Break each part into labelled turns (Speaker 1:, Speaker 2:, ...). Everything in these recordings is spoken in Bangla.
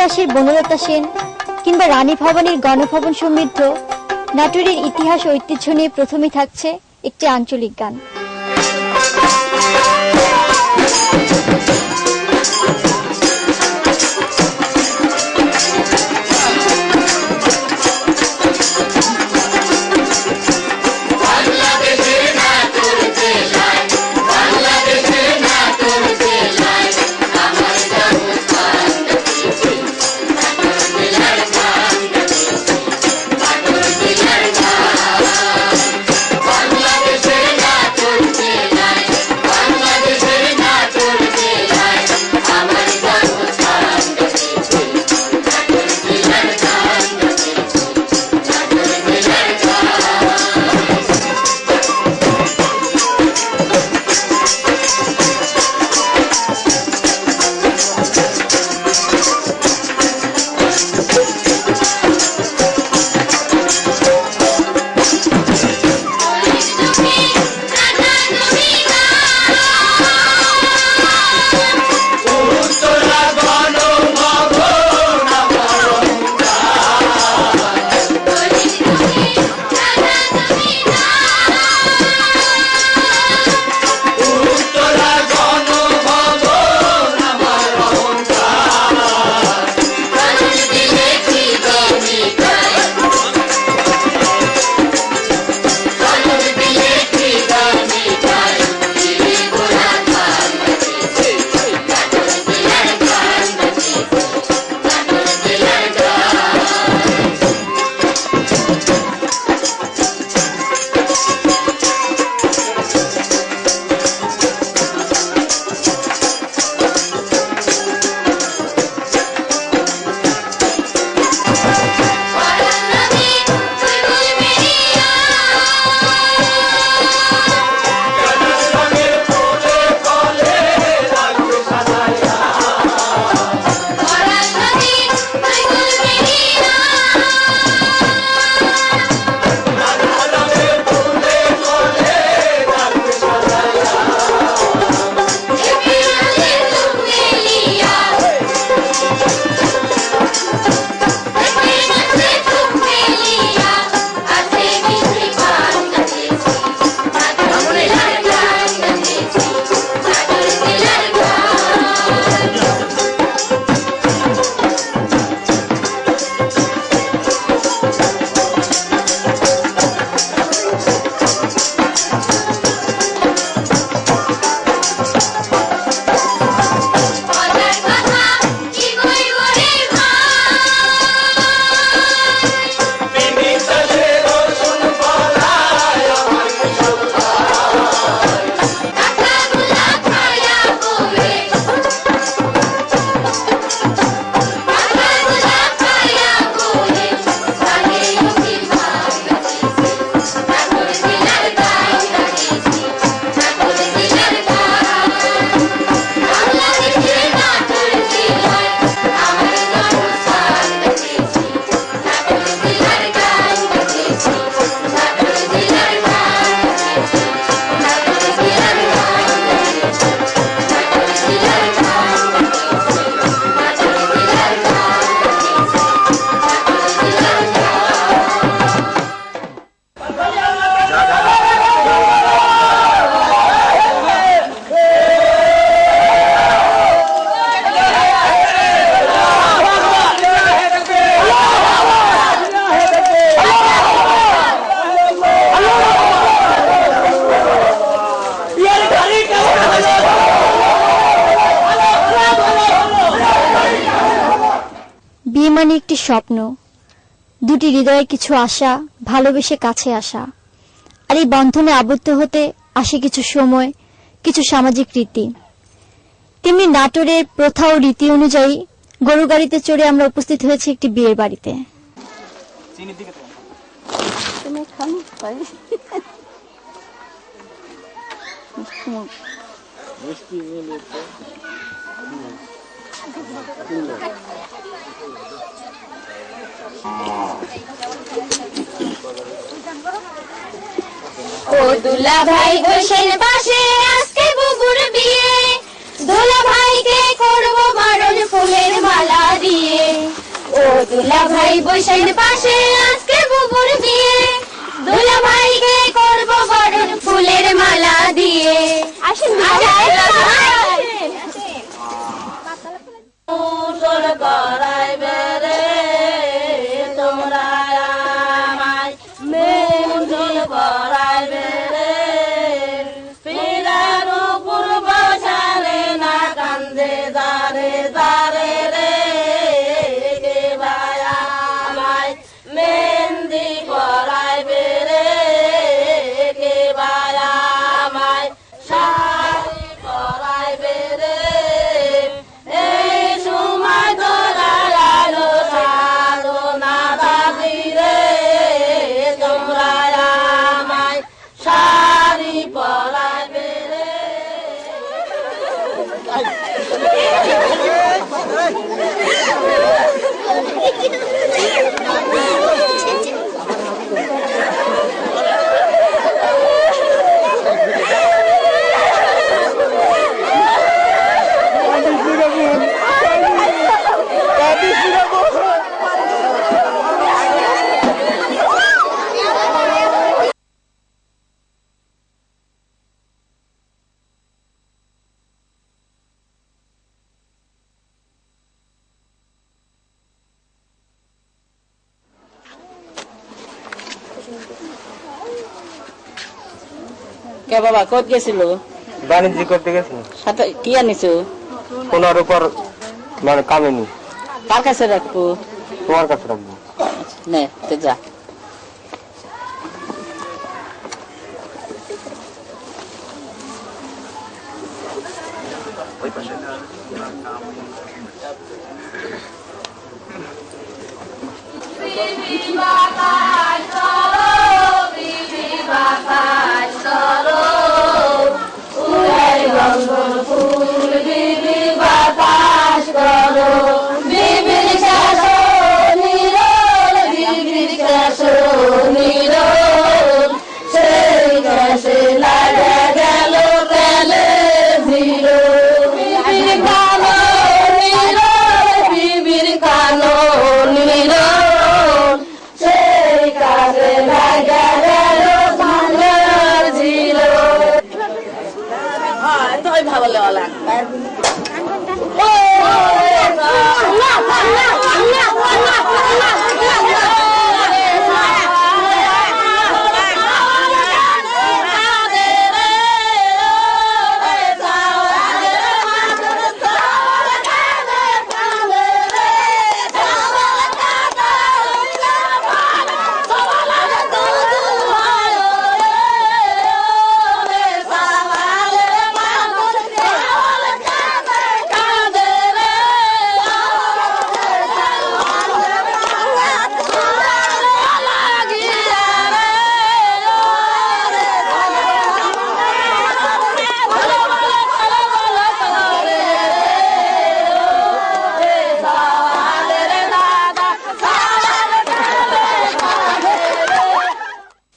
Speaker 1: ইতিহাসের বনলতা সেন কিংবা রানী ভবানীর গণভবন সমৃদ্ধ নাটোরের ইতিহাস ঐতিহ্য নিয়ে প্রথমেই থাকছে একটি আঞ্চলিক গান। মানে একটি স্বপ্ন, দুটি হৃদয়ে কিছু আশা, ভালোবেসে কাছে আসা, আর এই বন্ধনে আবদ্ধ হতে আসে কিছু সময়, কিছু সামাজিক রীতি। তেমনি নাটোরের প্রথা ও রীতি অনুযায়ী গরু গাড়িতে চড়ে আমরা উপস্থিত হয়েছি একটি বিয়ের বাড়িতে।
Speaker 2: ও দুলা ভাই হোসেন পাশে আজকে বুবুর বিয়ে, দুলা ভাইকে করবো বারণ ফুলের মালা দিয়ে। দুলা ভাই বৈশাইন পাশে আজকে বুবুর বিয়ে দুলা ভাইকে করব বরণ ফুলের মালা দিয়ে আসেন
Speaker 3: করাইবে রে তোমরা আমায় মেহেন্দি করাইবে রে ফিরার পূর্ব সারে না কান্দে দারে দারে রে কে ভাই আমায় মেহেন্দি করাইবে রে কে ভাই আমায় শাড়ি করাইবে রে এই সময় তোরা আলো সাধনা দাদি রে তোমরা আমায় শাড়ি পরাইবে রে কে বাবা কত গেছিল
Speaker 4: বাণিজ্য করতে গেছি
Speaker 3: সাথে কি আনিছো
Speaker 4: ওনার উপর মানে কামেনি
Speaker 3: কার কাছে রাখবো
Speaker 4: তোমার কাছে রাখবো
Speaker 3: নে তে যা ভালো লেওয়ালা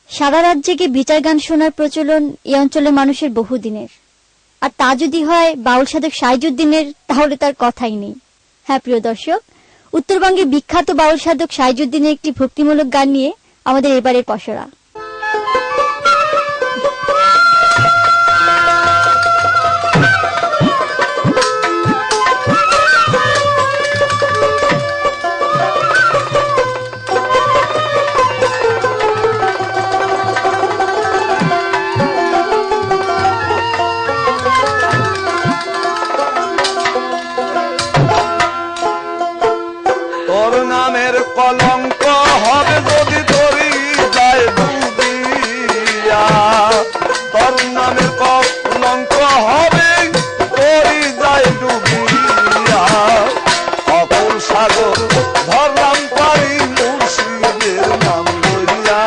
Speaker 1: সারা রাত জেগে বিচার গান শোনার প্রচলন এই অঞ্চলের মানুষের বহুদিনের, আর তা যদি হয় বাউল সাধক সাইজুদ্দিনের, তাহলে তার কথাই নেই। হ্যাঁ প্রিয় দর্শক, উত্তরবঙ্গের বিখ্যাত বাউল সাধক সাইজুদ্দিনের একটি ভক্তিমূলক গান নিয়ে আমাদের এবারের পসরা।
Speaker 5: কলঙ্ক হবে যদি তোরি যায় ডুবিয়া, তোর নামের কলঙ্ক হবে তোরি যায় ডুবিয়া। অকুল সাগর ধরলাম পারি মুর্শিদের নাম লইয়া,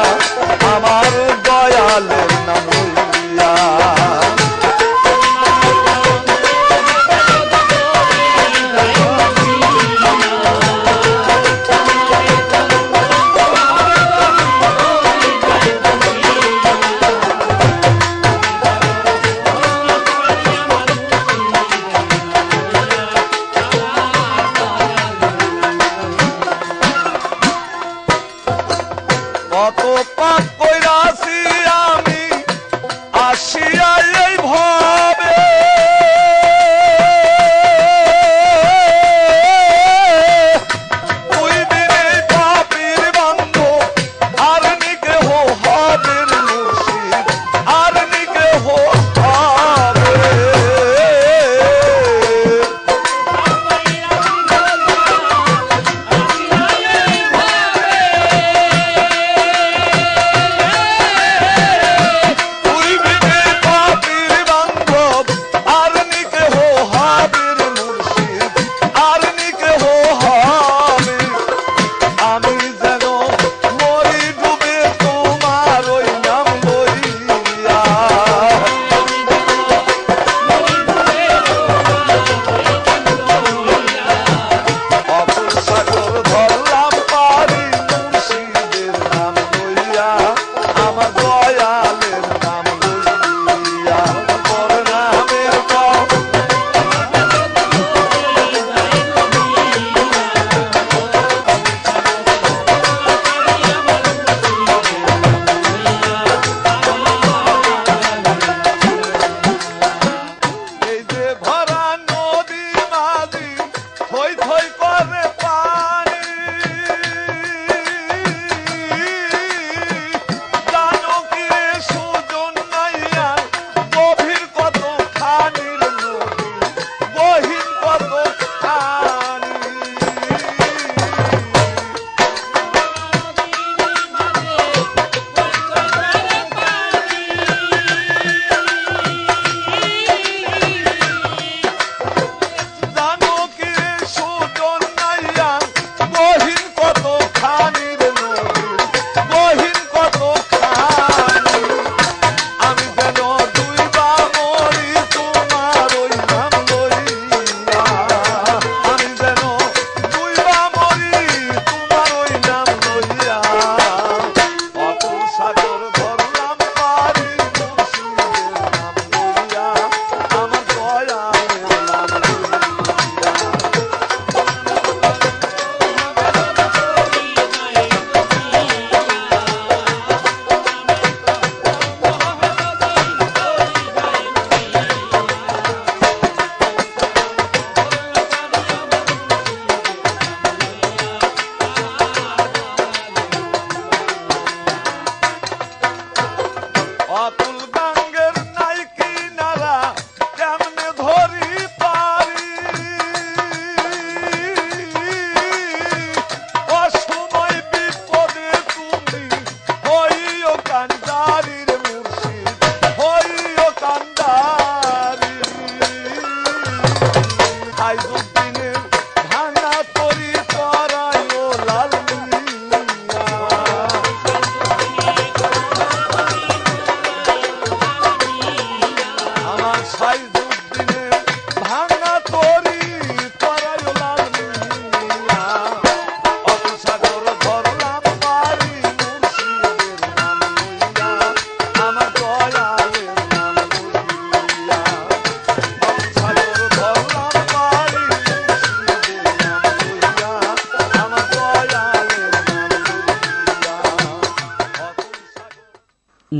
Speaker 5: আমার দয়ালের নাম লইয়া।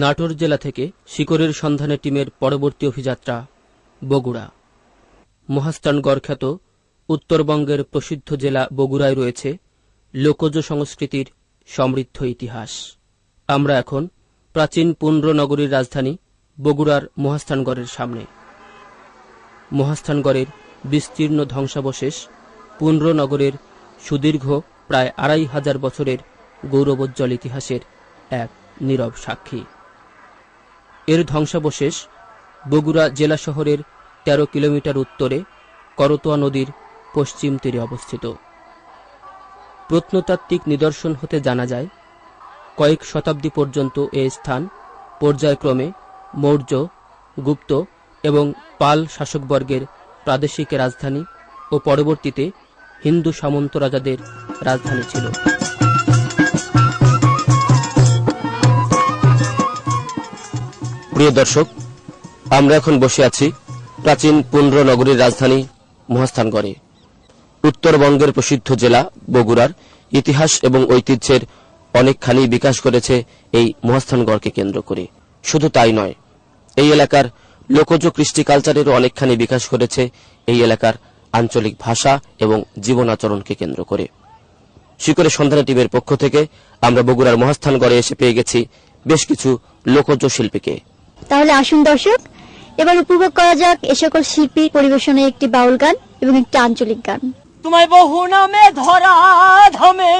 Speaker 6: নাটোর জেলা থেকে শিকড়ের সন্ধানে টিমের পরবর্তী অভিযাত্রা বগুড়া। মহাস্থানগড় খ্যাত উত্তরবঙ্গের প্রসিদ্ধ জেলা বগুড়ায় রয়েছে লোকজ সংস্কৃতির সমৃদ্ধ ইতিহাস। আমরা এখন প্রাচীন পুন্ড্র নগরীর রাজধানী বগুড়ার মহাস্থানগড়ের সামনে। মহাস্থানগড়ের বিস্তীর্ণ ধ্বংসাবশেষ পুন্ড্র নগরের সুদীর্ঘ প্রায় ২৫০০ বছরের গৌরবোজ্জ্বল ইতিহাসের এক নীরব সাক্ষী। এর ধ্বংসাবশেষ বগুড়া জেলা শহরের ১৩ কিলোমিটার উত্তরে করতোয়া নদীর পশ্চিম তীরে অবস্থিত। প্রত্নতাত্ত্বিক নিদর্শন হতে জানা যায়, কয়েক শতাব্দী পর্যন্ত এ স্থান পর্যায়ক্রমে মৌর্য, গুপ্ত এবং পাল শাসকবর্গের প্রাদেশিক রাজধানী ও পরবর্তীতে হিন্দু সামন্ত রাজাদের রাজধানী ছিল। প্রিয় দর্শক, আমরা এখন বসে আছি প্রাচীন পুন্ড্র নগরীর রাজধানী মহাস্থানগড়ে। উত্তরবঙ্গের প্রসিদ্ধ জেলা বগুড়ার ইতিহাস এবং ঐতিহ্যের অনেকখানি বিকাশ করেছে এই মহাস্থানগড়কে কেন্দ্র করে। শুধু তাই নয়, এই এলাকার লোকজ কৃষ্টি কালচারেরও অনেকখানি বিকাশ করেছে এই এলাকার আঞ্চলিক ভাষা এবং জীবন আচরণকে কেন্দ্র করে। শিকড়ের সন্ধানে টিমের পক্ষ থেকে আমরা বগুড়ার মহাস্থানগড়ে এসে পেয়ে গেছি বেশ কিছু লোকজ শিল্পীকে।
Speaker 1: তাহলে আসুন দর্শক, এবার উপভোগ করা যাক এ সকল শিল্পীর পরিবেশনে একটি বাউল গান এবং একটি আঞ্চলিক গান।
Speaker 7: তোমায় বহু নামে ধরা ধামে,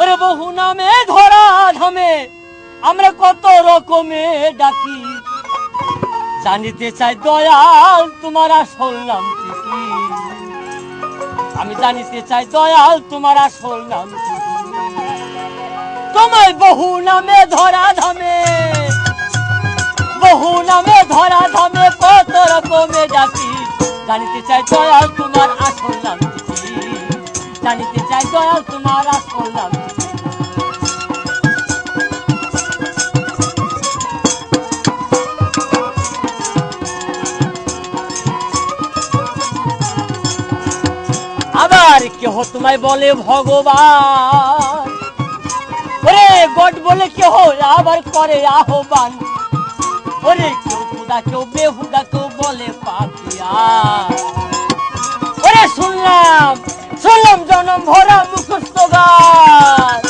Speaker 7: ওরে বহু নামে ধরা ধামে আমরা কত রকমে ডাকি। জানিতে চাই দয়াল তোমার আসল নাম কি? আমি জানিতে চাই দয়াল তোমার আসল নাম কি? তোমায় বহু নামে ধরা ধামে, বহু নামে ধরা ধামে কত রকমে ডাকি। জানিতে চাই দয়াল তোমার আসল নাম কি? জানিতে চাই দয়াল তোমার আসল নাম কি? আবার কেহ তোমায় বলে ভগবান, ওরে গড বলে কেহ আবার করে আহ্বান। ওরে কেউ খুদা, কেউ বেহুদা, কেউ বলে পাপিয়া। ওরে শুনলাম শুনলাম জনম ভরা মুখস্থ গান,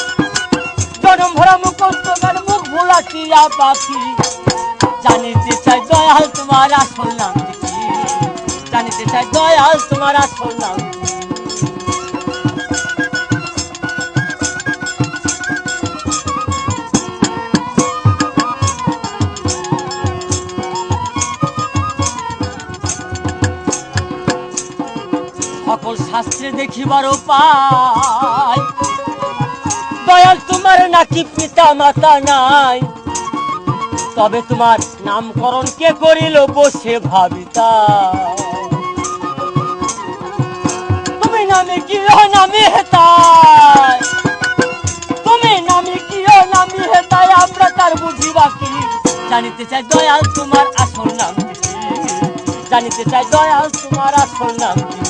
Speaker 7: জনম ভরা মুখস্থ গান, মুখ ভোলা টিয়া পাখি। জানিতে চাই দয়াল তোমার আসল নাম কি? জানিতে চাই দয়াল তোমার আসল নাম কি? সকল শাস্ত্রে দেখিবার উপায়, দয়াল তোমার নাকি পিতা মাতা নাই। তবে তোমার নামকরণ কে করিল বসে ভাবিতা। তুমি নামে কি নামি হেতায়, তুমি নামে কি নামি হেতায় আমরা তার বুঝি বাকি। জানিতে চাই দয়াল তোমার আসল নাম কি? জানিতে চাই দয়াল তোমার আসল নাম কি?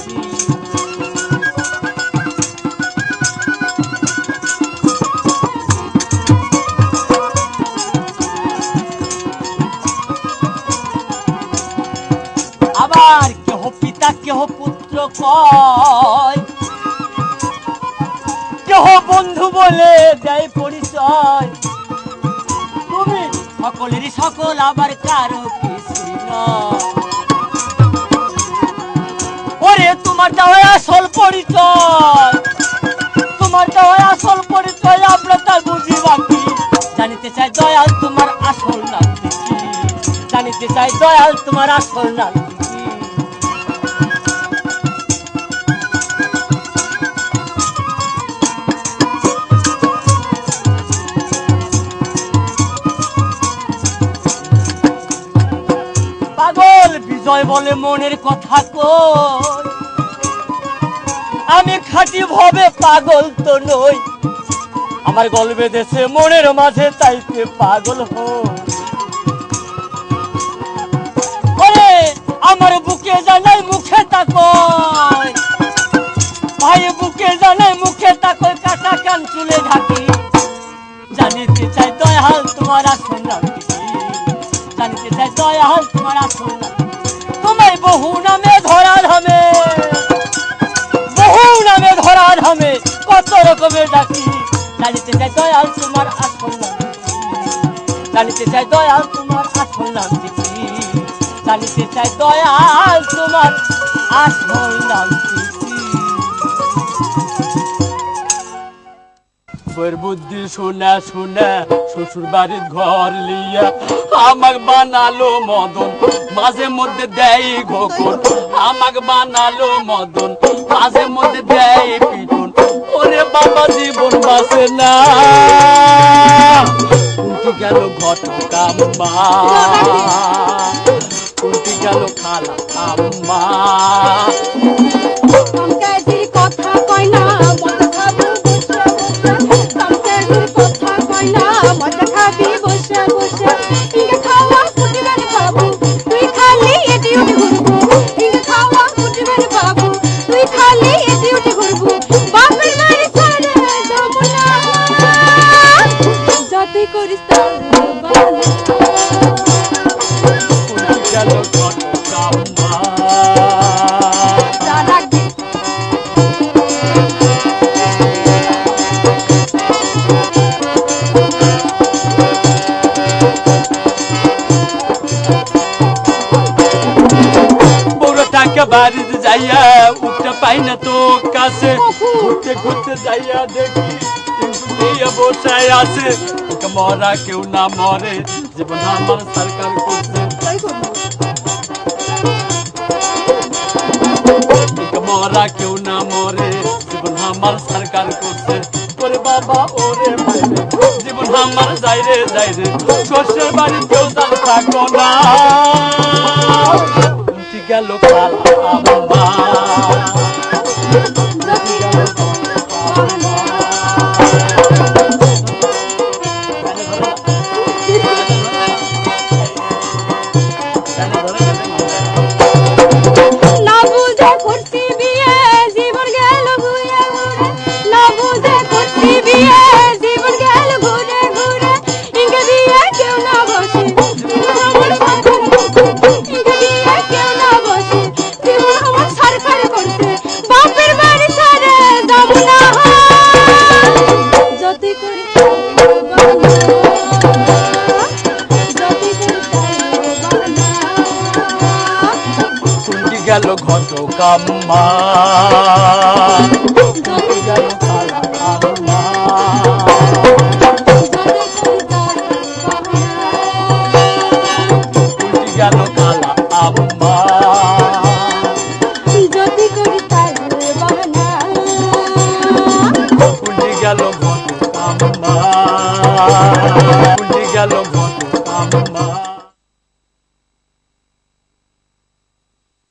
Speaker 7: আবার কেহ পিতা কেহ পুত্র কয়, কেহ বন্ধু বলে দেয় পরিচয়। তুমি সকলেরই সকল, আবার কারো কিছুই নয়। ওরে তোমার দেওয়া আসল পরিচয়, তোমার দেওয়া আসল পরিচয় আমরা তার বুঝি বাকি। জানিতে চাই দয়াল তোমার আসল নাম কি? জানিতে চাই দয়াল তোমার আসল নাম কি? পাগল বিজয় বলে মনের কথা কই, আমি খাঁটি ভাবে পাগল তো নই। আমার গল বেঁধেছে মনের মাঝে, তাইতে পাগল হই। ওরে আমার বুকে জানাই মুখে তাকয়, ভাই বুকে জানাই মুখে তাকয়, কাটা কান চুলে ঢাকি। জানিতে চাই দয়াল তোমার ধামে কত রকমের ডাকি জানিতে চাই দয়াল তোমার আসল নাম জানিতে চাই দয়াল তোমার আসল নাম কি জানিতে চাই দয়াল তোমার আসল নাম কি বইয়ের বুদ্ধি শুনে শুনে শ্বশুর বাড়ির ঘর লিয়া আমাক বানালো মদন মাঝে মধ্যে দেয় ঘোকন আমাক বানালো মদন মাঝে মধ্যে দেয় পিটন ওরে বাবা জীবন বাসে না উল্টি গেল ঘটকা মা উল্টি গেল খালা আম্মা
Speaker 2: কথা কয় না মজা খাবো কথা কয় না মজা খাবি বসে বসে ইঙ্গে খাওয়া ফুটিবেন বাবু তুই খালি এটি উঠে ঘুরবো ইঙ্গে খাওয়া ফুটিবেন বাবু তুই খালি এটি উঠে ঘুরবো বাপের বাড়ি ছেড়ে যাবো না যতই করিস তার বাহানা
Speaker 7: উল্টি গেল ঘটকা মা বাড়িতে যাইয়া উঠতে পাই না তো কাছে ঘুরতে ঘুরতে যাইয়া দেখি বসায় আছে মরা কেউ না মরে জীবন আমার সরকার করছে মরা কেউ না মরে জীবন আমার সরকার করছে ওরে বাবা ওরে ভাইরে জীবন আমার যাইরে যাইরে শ্বশুর বাড়ি কেউ তার থাকো না গেল আম্মা
Speaker 2: না বুঝে করছি বিয়ে জীবন গেল ঘুরে ঘুরে না বুঝে করছি বিয়ে জীবন গেল ঘুরে ঘুরে ইঙ্গে দিয়ে কেউ না বসে আমার সরকার ইঙ্গে দিয়ে কেউ না বসে জীবন আমার সরকার করছে বাপের বাড়ি ছেড়ে যাব না যতই করি
Speaker 7: গেল ঘটকা মা